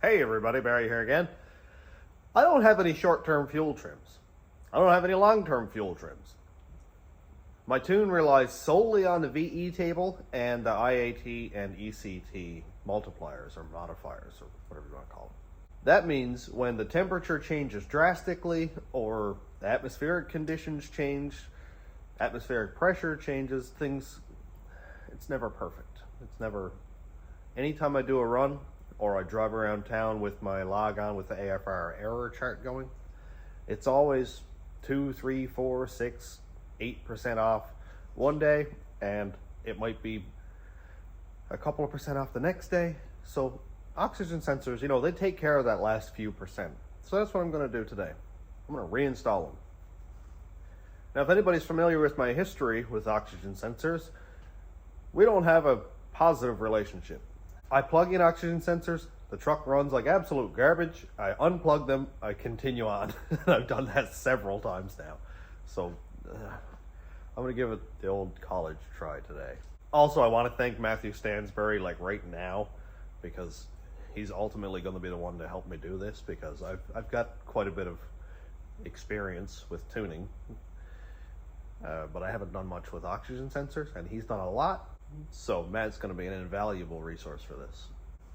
Hey everybody, Barry here again. I don't have any short-term fuel trims. I don't have any long-term fuel trims. My tune relies solely on the VE table and the IAT and ECT multipliers or modifiers or whatever you want to call them. That means when the temperature changes drastically or the atmospheric conditions change, atmospheric pressure changes, it's never perfect. It's never, anytime I do a run or I drive around town with my log on with the AFR error chart going, it's always 2, 3, 4, 6, 8% off one day, and it might be a couple of percent off the next day. So oxygen sensors, they take care of that last few percent. So that's what I'm going to do today. I'm going to reinstall them. Now, if anybody's familiar with my history with oxygen sensors, we don't have a positive relationship. I plug in oxygen sensors, the truck runs like absolute garbage, I unplug them, I continue on. I've done that several times now. So I'm going to give it the old college try today. Also, I want to thank Matthew Stansbury right now, because he's ultimately going to be the one to help me do this, because I've got quite a bit of experience with tuning, but I haven't done much with oxygen sensors, and he's done a lot. So Matt's going to be an invaluable resource for this.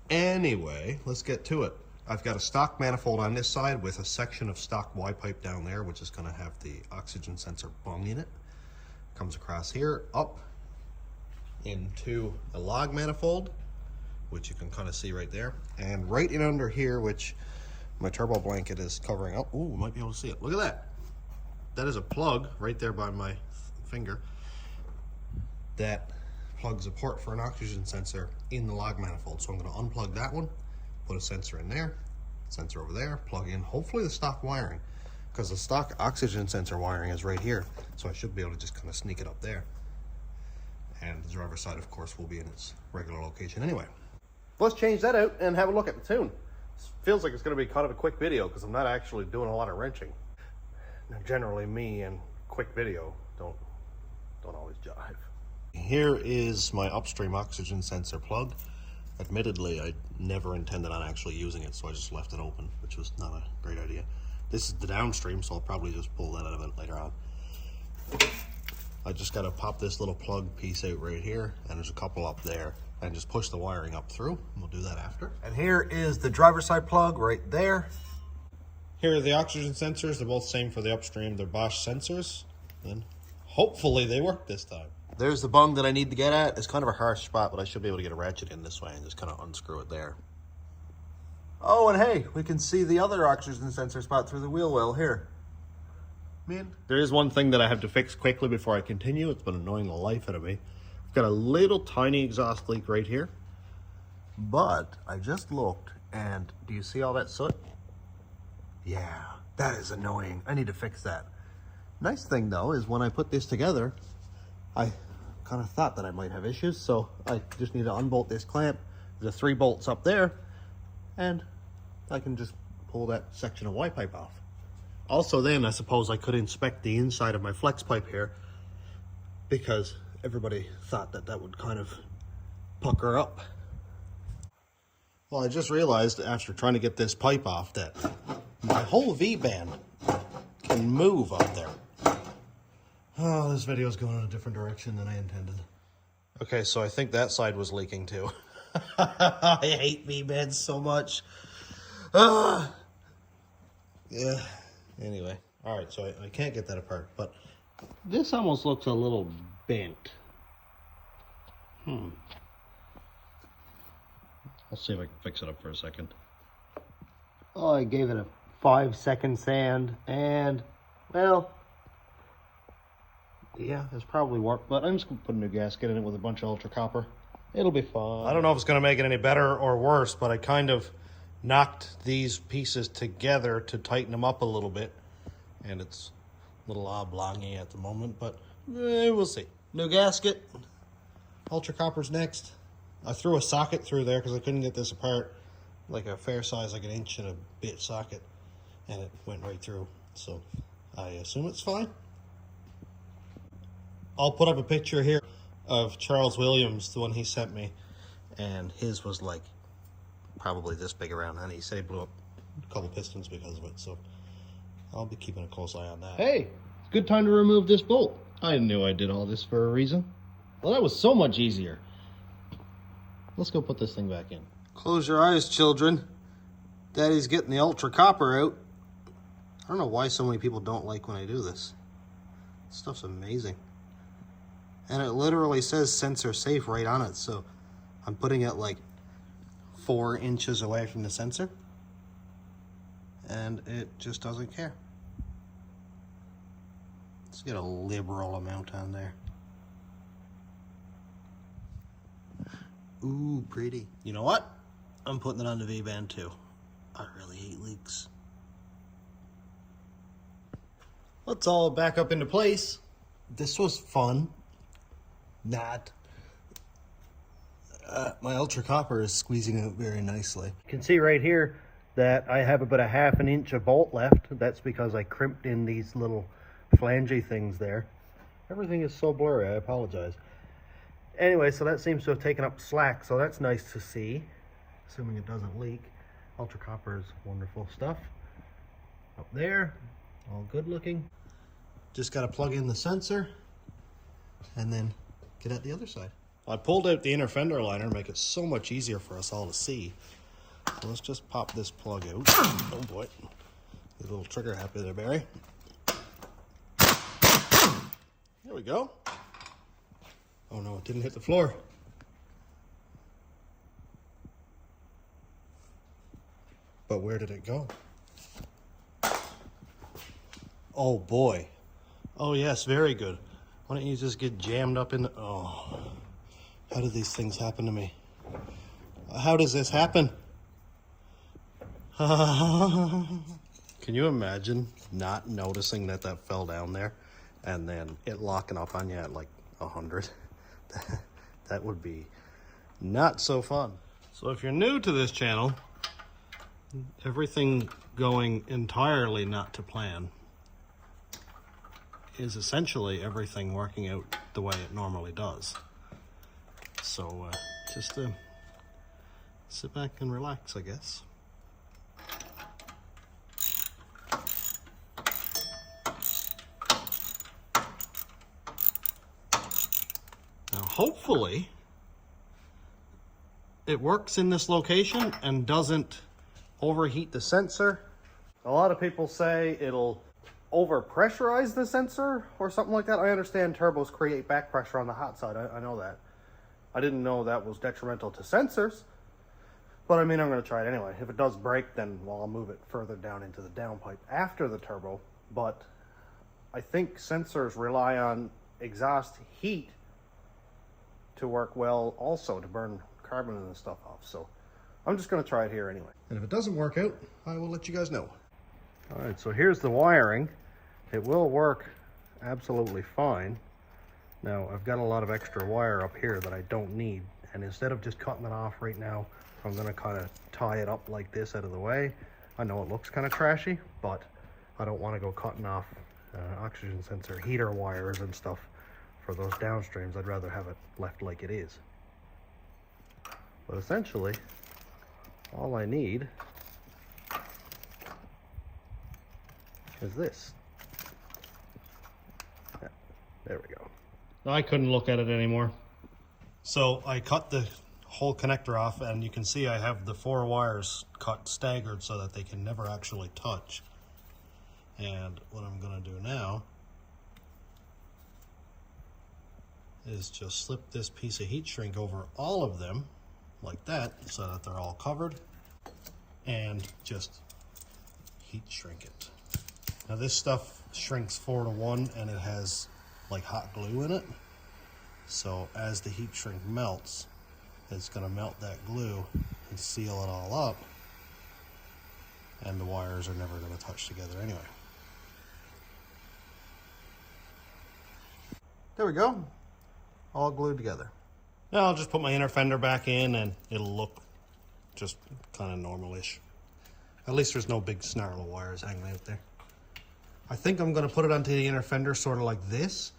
Anyway, let's get to it. I've got a stock manifold on this side with a section of stock Y-pipe down there, which is going to have the oxygen sensor bung in it. Comes across here, up into a log manifold, which you can kind of see right there. And right in under here, which my turbo blanket is covering up. Ooh, might be able to see it. Look at that. That is a plug right there by my finger. That plugs a port for an oxygen sensor in the log manifold. So I'm going to unplug that one, put a sensor in there, sensor over there, plug in hopefully the stock wiring, because the stock oxygen sensor wiring is right here. So I should be able to just kind of sneak it up there. And the driver's side, of course, will be in its regular location anyway. Let's change that out and have a look at the tune. This feels like it's going to be kind of a quick video because I'm not actually doing a lot of wrenching. Now, generally, me and quick video don't always jive. Here is my upstream oxygen sensor plug. Admittedly, I never intended on actually using it, so I just left it open, which was not a great idea. This is the downstream, so I'll probably just pull that out of it later on. I just got to pop this little plug piece out right here, and there's a couple up there, and just push the wiring up through. We'll do that after. And here is the driver's side plug right there. Here are the oxygen sensors. They're both same for the upstream. They're Bosch sensors, and hopefully they work this time. There's the bung that I need to get at. It's kind of a harsh spot, but I should be able to get a ratchet in this way and just kind of unscrew it there. Oh, and hey, we can see the other oxygen sensor spot through the wheel well here. Man, there is one thing that I have to fix quickly before I continue. It's been annoying the life out of me. I've got a little tiny exhaust leak right here, but I just looked, and do you see all that soot? Yeah, that is annoying. I need to fix that. Nice thing though is when I put this together, I kind of thought that I might have issues, so I just need to unbolt this clamp. There's 3 bolts up there, and I can just pull that section of Y-pipe off. Also then, I suppose I could inspect the inside of my flex pipe here, because everybody thought that that would kind of pucker up. Well, I just realized after trying to get this pipe off that my whole V-band can move up there. Oh, this video is going in a different direction than I intended. Okay, so I think that side was leaking too. I hate V-bands so much. Yeah. Anyway, all right, so I can't get that apart, but this almost looks a little bent. Let's see if I can fix it up for a second. Oh, I gave it a 5-second sand, and, well, yeah, it's probably warped, but I'm just going to put a new gasket in it with a bunch of ultra copper. It'll be fine. I don't know if it's going to make it any better or worse, but I kind of knocked these pieces together to tighten them up a little bit, and it's a little oblongy at the moment, but we'll see. New gasket, ultra copper's next. I threw a socket through there because I couldn't get this apart, like a fair size, like an inch and a bit socket, and it went right through, so I assume it's fine. I'll put up a picture here of Charles Williams, the one he sent me, and his was like probably this big around, and he said he blew up a couple pistons because of it, so I'll be keeping a close eye on that. Hey, good time to remove this bolt. I knew I did all this for a reason. Well, that was so much easier. Let's go put this thing back in. Close your eyes, children. Daddy's getting the ultra copper out. I don't know why so many people don't like when I do this. This stuff's amazing. And it literally says sensor safe right on it, so I'm putting it like 4 inches away from the sensor. And it just doesn't care. Let's get a liberal amount on there. Ooh, pretty. You know what? I'm putting it on the V-band too. I really hate leaks. Let's all back up into place. This was fun. Not. My ultra copper is squeezing out very nicely. You can see right here that I have about a 1/2 inch of bolt left. That's because I crimped in these little flangey things there. Everything is so blurry, I apologize. Anyway, so that seems to have taken up slack, so that's nice to see, assuming it doesn't leak. Ultra copper is wonderful stuff. Up there, all good looking. Just got to plug in the sensor and then get at the other side. I pulled out the inner fender liner to make it so much easier for us all to see. So let's just pop this plug out. Oh boy, a little trigger happy there, Barry. There we go. Oh no, it didn't hit the floor. But where did it go? Oh boy. Oh yes, very good. Why don't you just get jammed up in the... Oh, how do these things happen to me? How does this happen? Can you imagine not noticing that that fell down there and then it locking up on you at like 100? That would be not so fun. So if you're new to this channel, everything going entirely not to plan is essentially everything working out the way it normally does. So just sit back and relax, I guess. Now hopefully it works in this location and doesn't overheat the sensor. A lot of people say it'll over-pressurize the sensor or something like that. I understand turbos create back pressure on the hot side. I know that. I didn't know that was detrimental to sensors. But I mean, I'm going to try it anyway. If it does break, then well, I'll move it further down into the downpipe after the turbo. But I think sensors rely on exhaust heat to work well also, to burn carbon and stuff off. So I'm just going to try it here anyway. And if it doesn't work out, I will let you guys know. All right, so here's the wiring. It will work absolutely fine. Now, I've got a lot of extra wire up here that I don't need. And instead of just cutting it off right now, I'm going to kind of tie it up like this out of the way. I know it looks kind of trashy, but I don't want to go cutting off oxygen sensor heater wires and stuff for those downstreams. I'd rather have it left like it is. But essentially, all I need is this. Yeah, there we go. I couldn't look at it anymore. So I cut the whole connector off, and you can see I have the 4 wires cut staggered so that they can never actually touch. And what I'm going to do now is just slip this piece of heat shrink over all of them like that so that they're all covered, and just heat shrink it. Now this stuff shrinks 4:1 and it has like hot glue in it. So as the heat shrink melts, it's going to melt that glue and seal it all up, and the wires are never going to touch together anyway. There we go, all glued together. Now I'll just put my inner fender back in and it'll look just kind of normal-ish. At least there's no big snarl of wires hanging out there. I think I'm going to put it onto the inner fender sort of like this,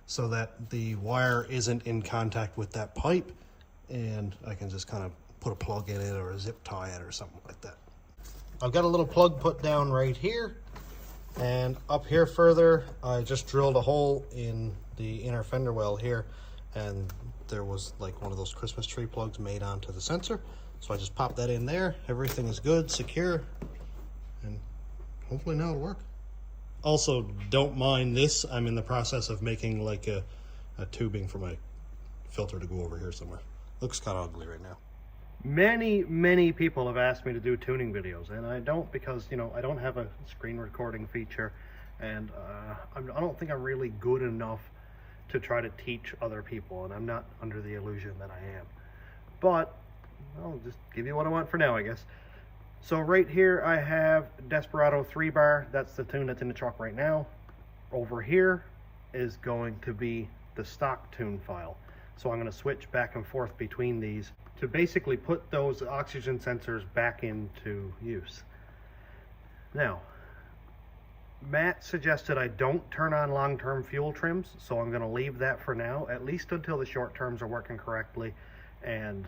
so that the wire isn't in contact with that pipe, and I can just kind of put a plug in it or a zip tie it or something like that. I've got a little plug put down right here, and up here further I just drilled a hole in the inner fender well here, and there was like one of those Christmas tree plugs made onto the sensor, so I just popped that in there. Everything is good, secure, and hopefully now it'll work. Also, don't mind this, I'm in the process of making like a tubing for my filter to go over here somewhere. Looks kind of ugly right now. Many people have asked me to do tuning videos, and I don't, because I don't have a screen recording feature, and I don't think I'm really good enough to try to teach other people, and I'm not under the illusion that I am. But I'll just give you what I want for now, I guess. So right here I have Desperado 3-bar. That's the tune that's in the truck right now. Over here is going to be the stock tune file. So I'm going to switch back and forth between these to basically put those oxygen sensors back into use. Now, Matt suggested I don't turn on long-term fuel trims, so I'm going to leave that for now, at least until the short terms are working correctly, and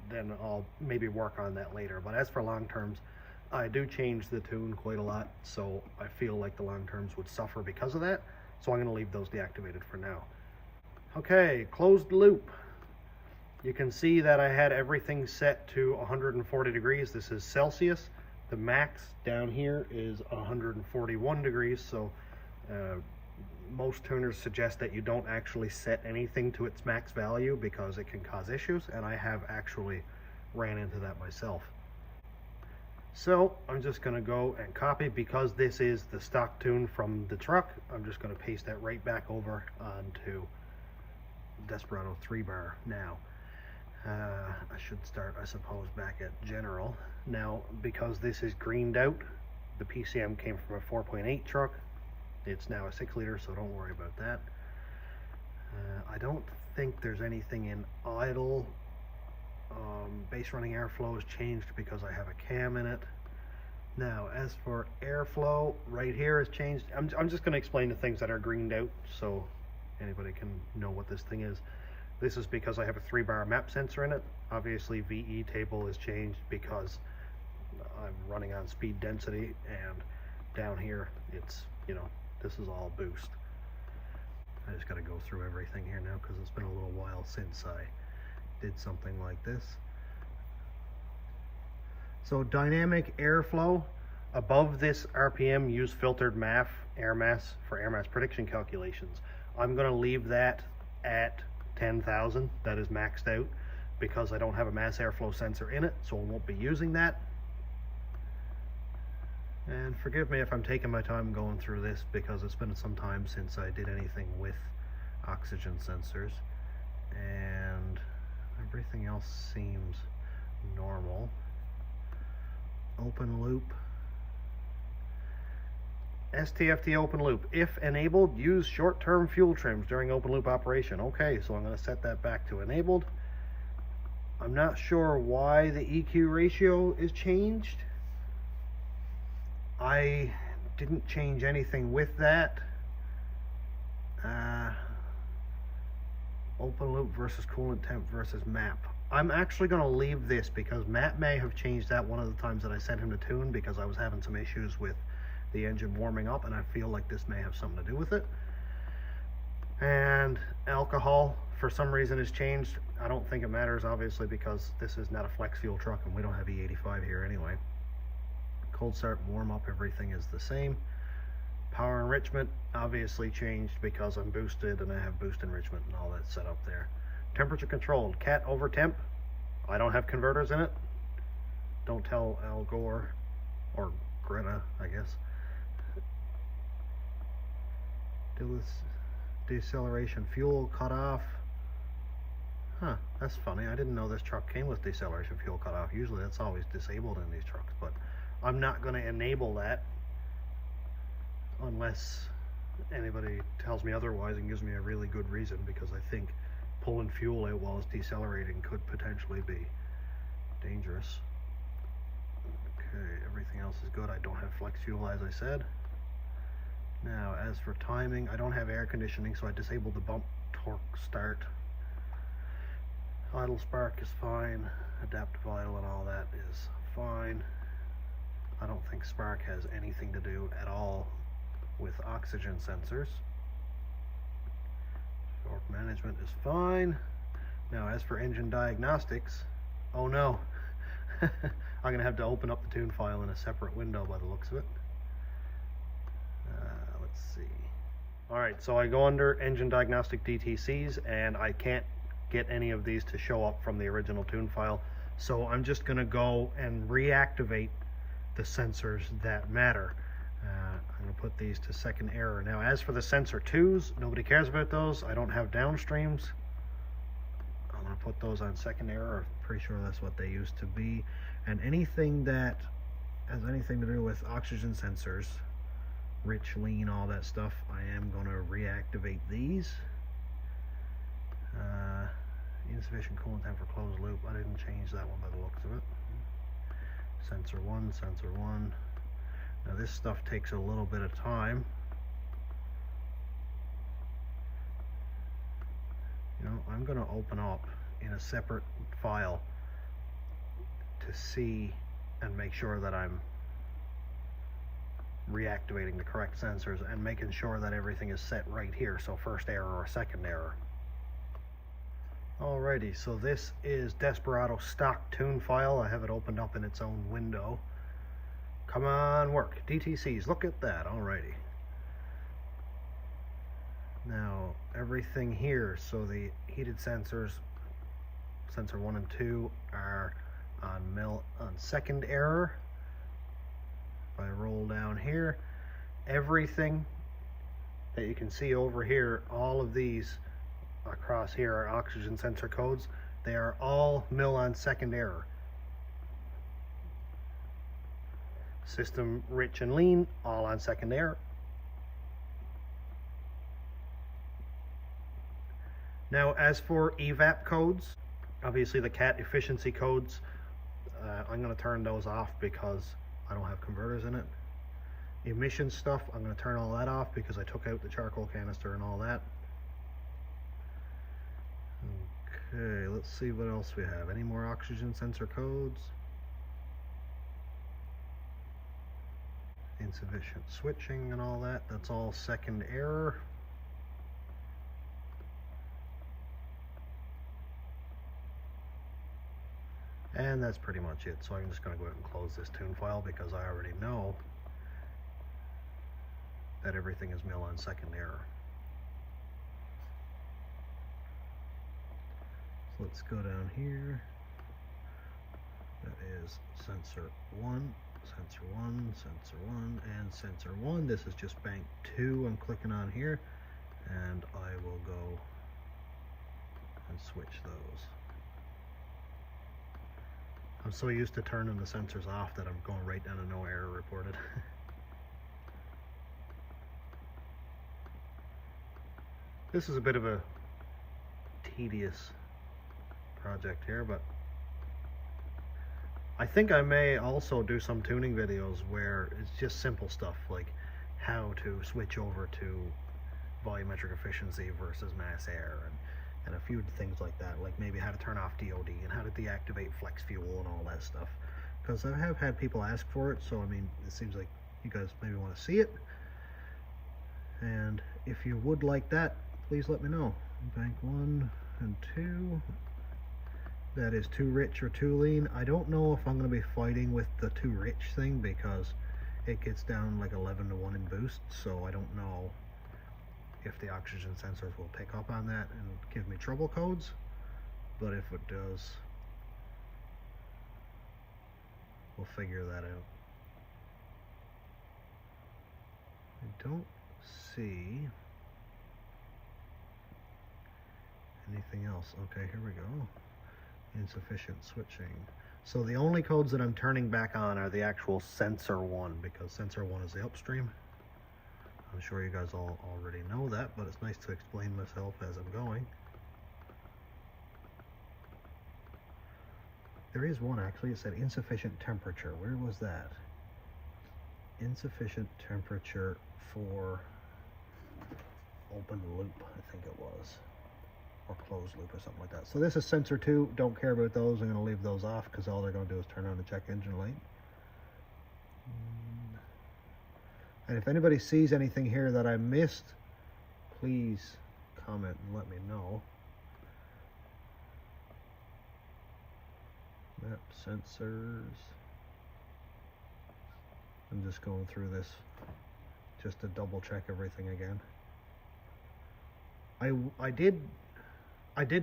then I'll maybe work on that later. But as for long terms, I do change the tune quite a lot, so I feel like the long terms would suffer because of that, so I'm going to leave those deactivated for now. Okay, closed loop. You can see that I had everything set to 140 degrees. This is Celsius. The max down here is 141 degrees, so most tuners suggest that you don't actually set anything to its max value because it can cause issues, and I have actually ran into that myself. So I'm just going to go and copy, because this is the stock tune from the truck, I'm just going to paste that right back over onto Desperado 3-bar now. I should start, I suppose, back at general. Now, because this is greened out, the PCM came from a 4.8 truck. It's now a 6-liter, so don't worry about that. I don't think there's anything in idle. Base running airflow has changed because I have a cam in it. Now, as for airflow, right here has changed. I'm just going to explain the things that are greened out so anybody can know what this thing is. This is because I have a 3-bar map sensor in it. Obviously, VE table has changed because I'm running on speed density, and down here it's, this is all boost. I just got to go through everything here now because it's been a little while since I did something like this. So dynamic airflow, above this RPM, use filtered MAF, air mass, for air mass prediction calculations. I'm going to leave that at 10,000. That is maxed out because I don't have a mass airflow sensor in it, so I won't be using that. And forgive me if I'm taking my time going through this because it's been some time since I did anything with oxygen sensors, and everything else seems normal. Open loop. STFT open loop. If enabled, use short-term fuel trims during open loop operation. Okay, so I'm going to set that back to enabled. I'm not sure why the EQ ratio is changed. I didn't change anything with that. Open loop versus coolant temp versus map. I'm actually going to leave this because Matt may have changed that one of the times that I sent him to tune because I was having some issues with the engine warming up, and I feel like this may have something to do with it. And alcohol, for some reason, has changed. I don't think it matters, obviously, because this is not a flex fuel truck and we don't have E85 here anyway. Cold start, warm up, everything is the same. Power enrichment obviously changed because I'm boosted and I have boost enrichment and all that set up there. Temperature controlled, cat over temp. I don't have converters in it. Don't tell Al Gore, or Greta, I guess. Deceleration fuel cut off. Huh, that's funny. I didn't know this truck came with deceleration fuel cut off. Usually that's always disabled in these trucks, but I'm not going to enable that unless anybody tells me otherwise and gives me a really good reason, because I think pulling fuel out while it's decelerating could potentially be dangerous. Okay, everything else is good. I don't have flex fuel, as I said. Now, as for timing, I don't have air conditioning, so I disabled the bump torque start. Idle spark is fine. adaptive idle and all that is fine. I don't think spark has anything to do at all with oxygen sensors. Torque management is fine. Now as for engine diagnostics, oh no, I'm going to have to open up the tune file in a separate window by the looks of it. Let's see. Alright, so I go under engine diagnostic DTCs and I can't get any of these to show up from the original tune file. So I'm just going to go and reactivate the sensors that matter. I'm going to put these to second error. Now as for the sensor 2s, nobody cares about those. I don't have downstreams. I'm going to put those on second error. I'm pretty sure that's what they used to be. And anything that has anything to do with oxygen sensors, rich, lean, all that stuff, I am going to reactivate these. Insufficient coolant temp for closed loop. I didn't change that one by the looks of it. Sensor 1, sensor 1. Now this stuff takes a little bit of time. You know, I'm going to open up in a separate file to see and make sure that I'm reactivating the correct sensors and making sure that everything is set right here. So first error or second error. Alrighty, so this is Desperado stock tune file. I have it opened up in its own window. Come on, work. DTCs, look at that. Alrighty. Now, everything here, so the heated sensors, sensor 1 and 2, are on second error. If I roll down here, everything that you can see over here, all of these across here are oxygen sensor codes. They are all mil on second error. System rich and lean, all on second error. Now as for evap codes, obviously the CAT efficiency codes, I'm going to turn those off because I don't have converters in it. Emission stuff, I'm going to turn all that off because I took out the charcoal canister and all that. Okay, let's see what else we have. Any more oxygen sensor codes? Insufficient switching and all that. That's all second error. And that's pretty much it. So I'm just going to go ahead and close this tune file because I already know that everything is mil on second error. So let's go down here. That is sensor 1, sensor 1, sensor 1, and sensor 1. This is just bank 2 I'm clicking on here, and I will go and switch those. I'm so used to turning the sensors off that I'm going right down to no error reported. This is a bit of a tedious project here, but I think I may also do some tuning videos where it's just simple stuff like how to switch over to volumetric efficiency versus mass air and a few things like that, like maybe how to turn off DOD and how to deactivate flex fuel and all that stuff, because I have had people ask for it. So I mean, it seems like you guys maybe want to see it, and if you would like that, please let me know. Bank 1 and 2, that is too rich or too lean. I don't know if I'm going to be fighting with the too rich thing because it gets down like 11 to 1 in boost, so I don't know if the oxygen sensors will pick up on that and give me trouble codes, but if it does, we'll figure that out. I don't see anything else. Okay, here we go. Insufficient switching. So the only codes that I'm turning back on are the actual sensor 1, because sensor 1 is the upstream. I'm sure you guys all already know that, but it's nice to explain myself as I'm going. There is one actually, it said insufficient temperature. Where was that? Insufficient temperature for open loop, I think it was. or closed loop or something like that. So this is sensor 2. Don't care about those. I'm going to leave those off because all they're going to do is turn on the check engine light. And if anybody sees anything here that I missed, please comment and let me know. Map sensors. I'm just going through this just to double check everything again. I did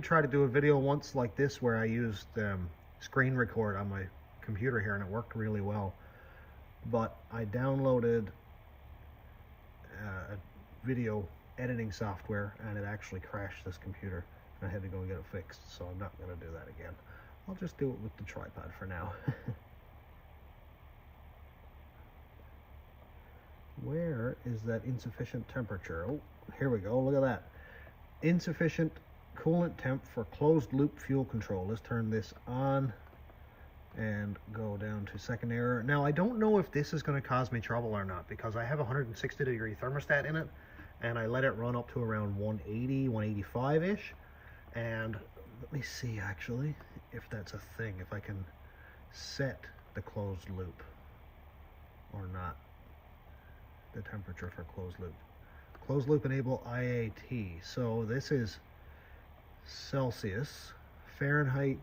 try to do a video once like this where I used screen record on my computer here, and it worked really well. But I downloaded a video editing software, and it actually crashed this computer, and I had to go and get it fixed. So I'm not going to do that again. I'll just do it with the tripod for now. Where is that insufficient temperature? Oh, here we go. Look at that. Insufficient coolant temp for closed loop fuel control. Let's turn this on and go down to second error. Now, I don't know if this is going to cause me trouble or not, because I have a 160-degree thermostat in it, and I let it run up to around 180, 185-ish. And let me see, actually, if that's a thing, if I can set the closed loop or not. The temperature for closed loop. Closed loop enable IAT. So this is Celsius. Fahrenheit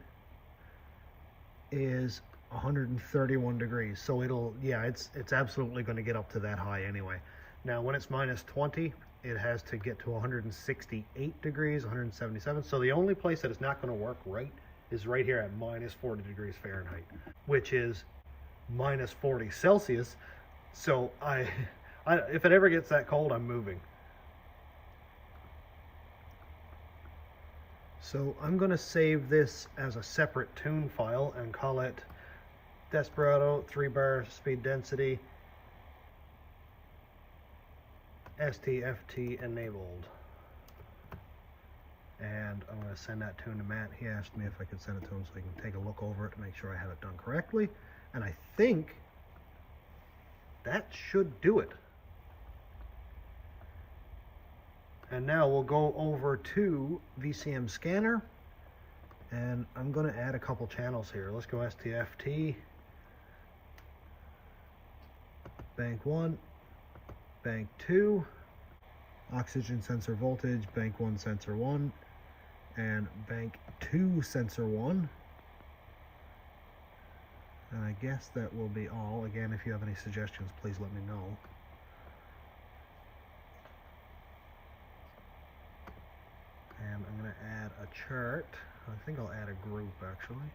is 131 degrees. So it'll, yeah, it's absolutely going to get up to that high anyway. Now when it's minus 20, it has to get to 168 degrees, 177. So the only place that it's not going to work right is right here at minus 40 degrees Fahrenheit, which is minus 40 Celsius. So if it ever gets that cold, I'm moving. So I'm going to save this as a separate tune file and call it Desperado 3-bar speed density STFT enabled. And I'm going to send that tune to Matt. He asked me if I could send it to him so he can take a look over it to make sure I have it done correctly. And I think that should do it. And now we'll go over to VCM Scanner, and I'm going to add a couple channels here. Let's go STFT, bank 1, bank 2, oxygen sensor voltage, bank 1 sensor 1, and bank 2 sensor 1. And I guess that will be all. Again, if you have any suggestions, please let me know. And I'm going to add a chart. I think I'll add a group actually.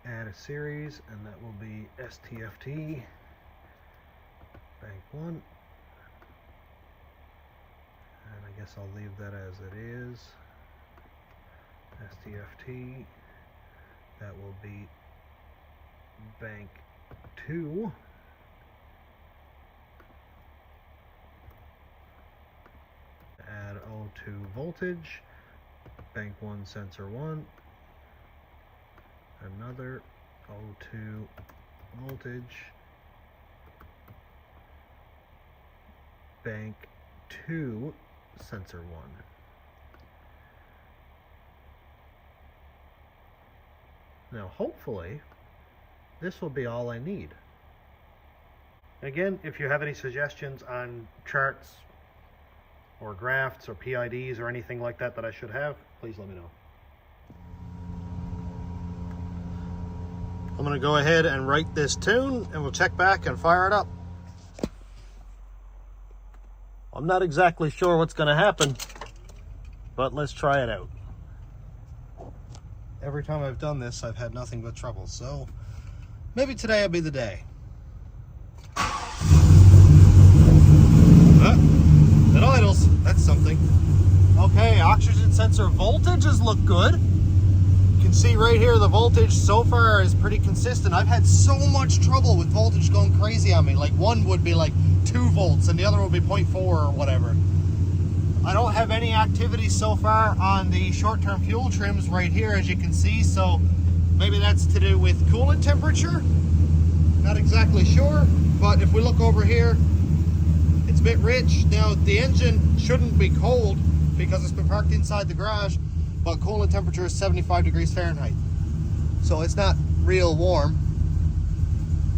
Add a series, and that will be STFT, bank 1. And I guess I'll leave that as it is. STFT, that will be bank 2. Add O2 voltage, bank 1 sensor 1, another O2 voltage, bank 2 sensor 1. Now hopefully this will be all I need. Again, if you have any suggestions on charts or graphs or PIDs or anything like that that I should have, please let me know. I'm going to go ahead and write this tune, and we'll check back and fire it up. I'm not exactly sure what's going to happen, but let's try it out. Every time I've done this, I've had nothing but trouble, so maybe today will be the day. It idles. That's something. Okay, oxygen sensor voltages look good. You can see right here the voltage so far is pretty consistent. I've had so much trouble with voltage going crazy on me. Like one would be like 2 volts and the other would be 0.4 or whatever. I don't have any activity so far on the short-term fuel trims right here, as you can see, so maybe that's to do with coolant temperature. Not exactly sure, but if we look over here, it's It's a bit rich. Now, the engine shouldn't be cold because it's been parked inside the garage, but coolant temperature is 75 degrees Fahrenheit. So it's not real warm.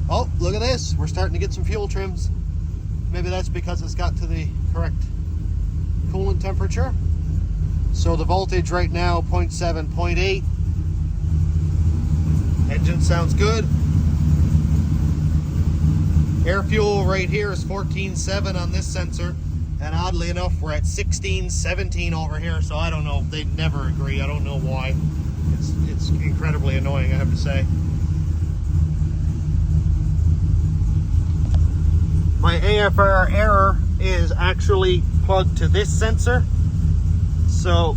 Oh, look at this. We're starting to get some fuel trims. Maybe that's because it's got to the correct coolant temperature. So the voltage right now, 0.7, 0.8. Engine sounds good. Air fuel right here is 14.7 on this sensor. And oddly enough, we're at 16, 17 over here. So I don't know. They never agree. I don't know why. It's incredibly annoying, I have to say. My AFR error is actually plugged to this sensor. So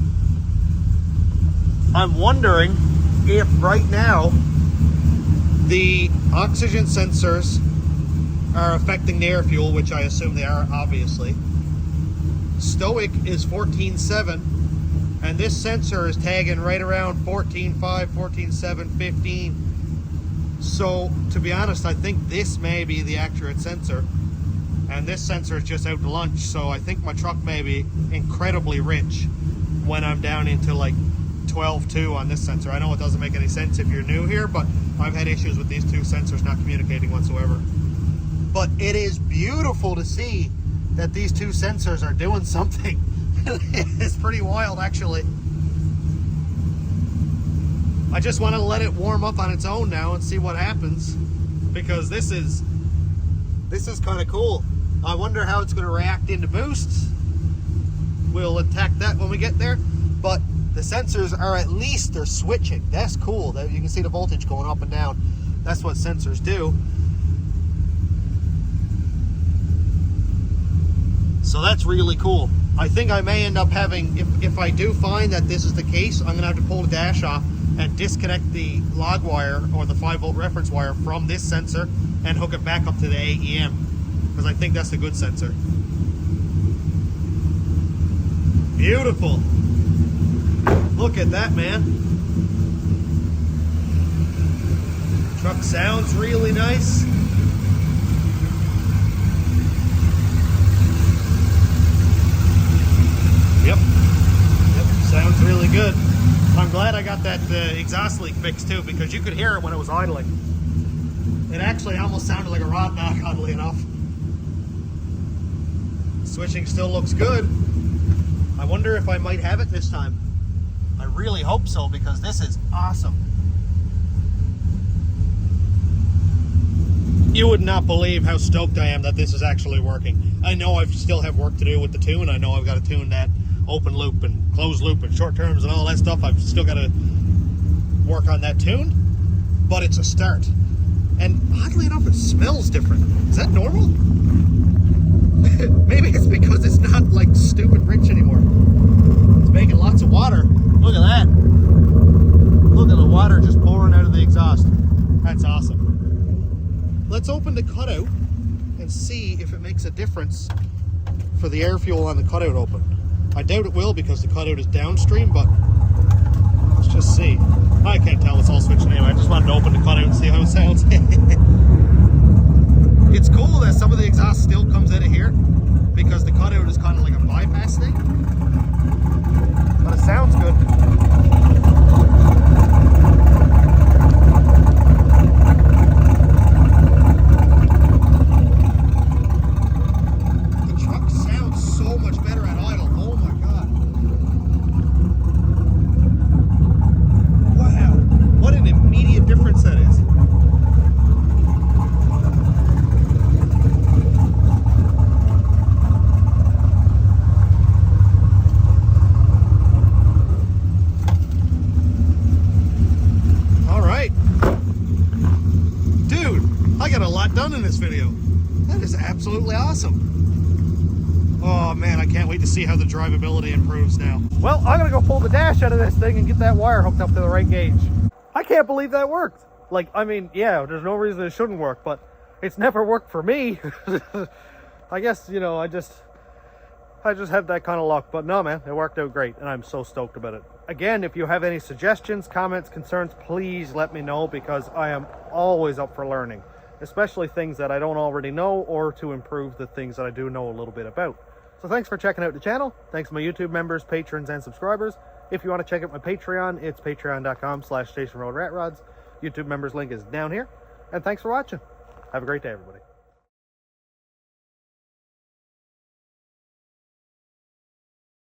I'm wondering if right now the oxygen sensors are affecting the air fuel, which I assume they are, obviously. Stoic is 14.7, and this sensor is tagging right around 14.5, 14.7, 15. So to be honest, I think this may be the accurate sensor. And this sensor is just out to lunch, so I think my truck may be incredibly rich when I'm down into like 12.2 on this sensor. I know it doesn't make any sense if you're new here, but I've had issues with these two sensors not communicating whatsoever. But it is beautiful to see that these two sensors are doing something. It's pretty wild, actually. I just want to let it warm up on its own now and see what happens, because this is kind of cool. I wonder how it's going to react into boosts. We'll attack that when we get there. But the sensors are at least, they're switching. That's cool. You can see the voltage going up and down. That's what sensors do. So that's really cool. I think I may end up having, if I do find that this is the case, I'm going to have to pull the dash off and disconnect the log wire or the 5-volt reference wire from this sensor and hook it back up to the AEM, because I think that's a good sensor. Beautiful. Look at that, man. Truck sounds really nice. Yep, sounds really good. I'm glad I got that exhaust leak fixed too, because you could hear it when it was idling. It actually almost sounded like a rod knock, oddly enough. Switching still looks good. I wonder if I might have it this time. I really hope so, because this is awesome. You would not believe how stoked I am that this is actually working. I know I still have work to do with the tune. I know I've got to tune that open loop and closed loop and short terms and all that stuff. I've still got to work on that tune, but it's a start. And oddly enough, it smells different. Is that normal? Maybe it's because it's not like stupid rich anymore. It's making lots of water. Look at that. Look at the water just pouring out of the exhaust. That's awesome. Let's open the cutout and see if it makes a difference for the air fuel on the cutout open. I doubt it will, because the cutout is downstream, but let's just see. I can't tell, it's all switching anyway. I just wanted to open the cutout and see how it sounds. It's cool that some of the exhaust still comes out of here, because the cutout is kind of like a bypass thing. But it sounds good. Done in this video. That is absolutely awesome. Oh man, I can't wait to see how the drivability improves now. Well, I'm gonna go pull the dash out of this thing and get that wire hooked up to the right gauge. I can't believe that worked. Like, I mean, yeah, there's no reason it shouldn't work, but it's never worked for me. I guess, you know, I just had that kind of luck. But no, man, it worked out great, and I'm so stoked about it. Again, if you have any suggestions, comments, concerns, please let me know, because I am always up for learning. especially things that I don't already know, or to improve the things that I do know a little bit about. So thanks for checking out the channel. Thanks to my YouTube members, patrons, and subscribers. If you want to check out my Patreon, it's patreon.com/stationroadratrods. YouTube members link is down here. And thanks for watching. Have a great day, everybody.